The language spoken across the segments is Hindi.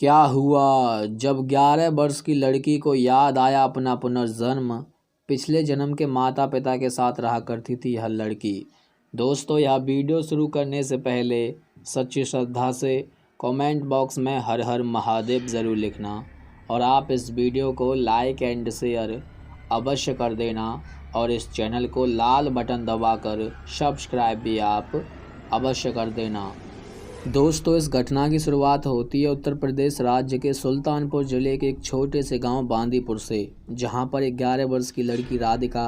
क्या हुआ जब 11 वर्ष की लड़की को याद आया अपना पुनर्जन्म। पिछले जन्म के माता पिता के साथ रहा करती थी यह लड़की। दोस्तों, यह वीडियो शुरू करने से पहले सच्ची श्रद्धा से कमेंट बॉक्स में हर हर महादेव ज़रूर लिखना और आप इस वीडियो को लाइक एंड शेयर अवश्य कर देना और इस चैनल को लाल बटन दबाकर सब्सक्राइब भी आप अवश्य कर देना। दोस्तों, इस घटना की शुरुआत होती है उत्तर प्रदेश राज्य के सुल्तानपुर जिले के एक छोटे से गांव बांदीपुर से, जहां पर 11 वर्ष की लड़की राधिका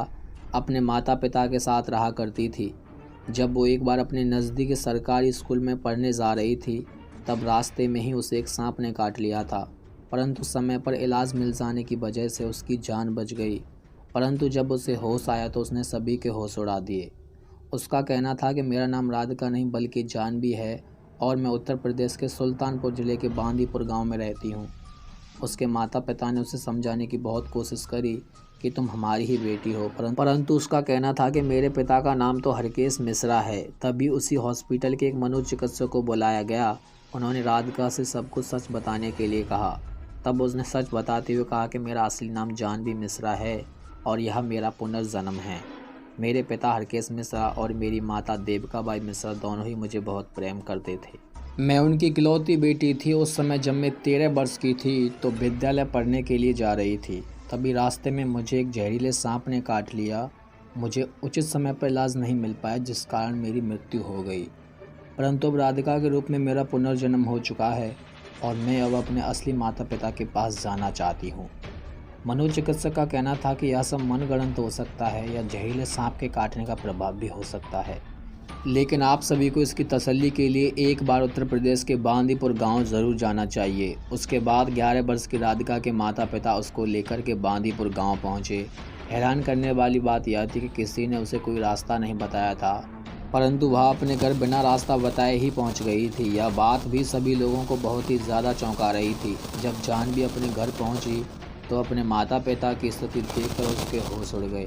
अपने माता पिता के साथ रहा करती थी। जब वो एक बार अपने नज़दीकी सरकारी स्कूल में पढ़ने जा रही थी, तब रास्ते में ही उसे एक सांप ने काट लिया था, परंतु समय पर इलाज मिल जाने की वजह से उसकी जान बच गई। परंतु जब उसे होश आया तो उसने सभी के होश उड़ा दिए। उसका कहना था कि मेरा नाम राधिका नहीं बल्कि जानवी है और मैं उत्तर प्रदेश के सुल्तानपुर ज़िले के बांदीपुर गांव में रहती हूं। उसके माता पिता ने उसे समझाने की बहुत कोशिश करी कि तुम हमारी ही बेटी हो, परंतु उसका कहना था कि मेरे पिता का नाम तो हरकेश मिश्रा है। तभी उसी हॉस्पिटल के एक मनोचिकित्सक को बुलाया गया। उन्होंने राधिका से सब कुछ सच बताने के लिए कहा। तब उसने सच बताते हुए कहा कि मेरा असली नाम जानवी मिश्रा है और यह मेरा पुनर्जन्म है। मेरे पिता हरकेश मिश्रा और मेरी माता देविका बाई मिश्रा दोनों ही मुझे बहुत प्रेम करते थे। मैं उनकी इकलौती बेटी थी। उस समय जब मैं 13 वर्ष की थी तो विद्यालय पढ़ने के लिए जा रही थी। तभी रास्ते में मुझे एक जहरीले सांप ने काट लिया। मुझे उचित समय पर इलाज नहीं मिल पाया, जिस कारण मेरी मृत्यु हो गई। परंतु अब राधिका के रूप में मेरा पुनर्जन्म हो चुका है और मैं अब अपने असली माता पिता के पास जाना चाहती हूँ। मनोचिकित्सक का कहना था कि यह सब मनगढ़ंत हो सकता है या जहरीले सांप के काटने का प्रभाव भी हो सकता है, लेकिन आप सभी को इसकी तसल्ली के लिए एक बार उत्तर प्रदेश के बांदीपुर गांव ज़रूर जाना चाहिए। उसके बाद 11 वर्ष की राधिका के माता पिता उसको लेकर के बांदीपुर गांव पहुंचे। हैरान करने वाली बात यह थी कि किसी ने उसे कोई रास्ता नहीं बताया था, परंतु वह अपने घर बिना रास्ता बताए ही पहुंच गई थी। यह बात भी सभी लोगों को बहुत ही ज़्यादा चौंका रही थी। जब जानवी अपने घर पहुँची तो अपने माता पिता की स्थिति देखकर उसके होश उड़ गए,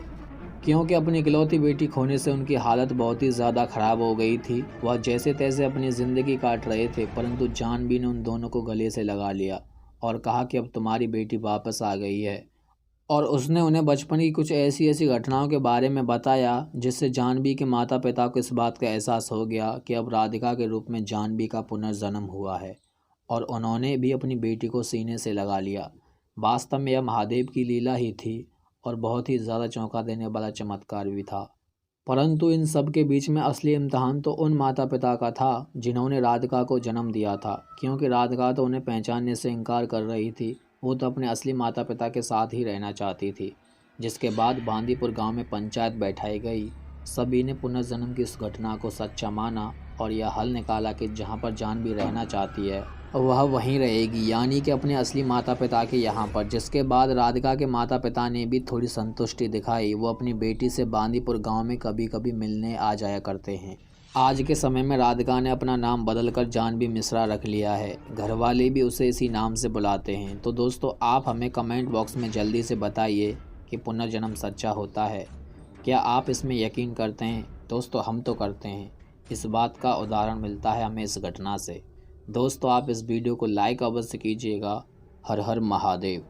क्योंकि अपनी इकलौती बेटी खोने से उनकी हालत बहुत ही ज़्यादा ख़राब हो गई थी। वह जैसे तैसे अपनी ज़िंदगी काट रहे थे, परंतु जानवी ने उन दोनों को गले से लगा लिया और कहा कि अब तुम्हारी बेटी वापस आ गई है। और उसने उन्हें बचपन की कुछ ऐसी ऐसी घटनाओं के बारे में बताया, जिससे जानवी के माता पिता को इस बात का एहसास हो गया कि अब राधिका के रूप में जानवी का पुनर्जन्म हुआ है और उन्होंने भी अपनी बेटी को सीने से लगा लिया। वास्तव में यह महादेव की लीला ही थी और बहुत ही ज़्यादा चौंका देने वाला चमत्कार भी था। परंतु इन सब के बीच में असली इम्तहान तो उन माता पिता का था जिन्होंने राधिका को जन्म दिया था, क्योंकि राधिका तो उन्हें पहचानने से इनकार कर रही थी। वो तो अपने असली माता पिता के साथ ही रहना चाहती थी। जिसके बाद बांदीपुर गांव में पंचायत बैठाई गई। सभी ने पुनर्जन्म की इस घटना को सच्चा माना और यह हल निकाला कि जहाँ पर जानवी रहना चाहती है वह वहीं रहेगी, यानी कि अपने असली माता पिता के यहाँ पर। जिसके बाद राधिका के माता पिता ने भी थोड़ी संतुष्टि दिखाई। वो अपनी बेटी से बांदीपुर गांव में कभी कभी मिलने आ जाया करते हैं। आज के समय में राधिका ने अपना नाम बदलकर जानवी मिश्रा रख लिया है। घर वाले भी उसे इसी नाम से बुलाते हैं। तो दोस्तों, आप हमें कमेंट बॉक्स में जल्दी से बताइए कि पुनर्जन्म सच्चा होता है। क्या आप इसमें यकीन करते हैं? दोस्तों, हम तो करते हैं। इस बात का उदाहरण मिलता है हमें इस घटना से। दोस्तों, आप इस वीडियो को लाइक अवश्य कीजिएगा। हर हर महादेव।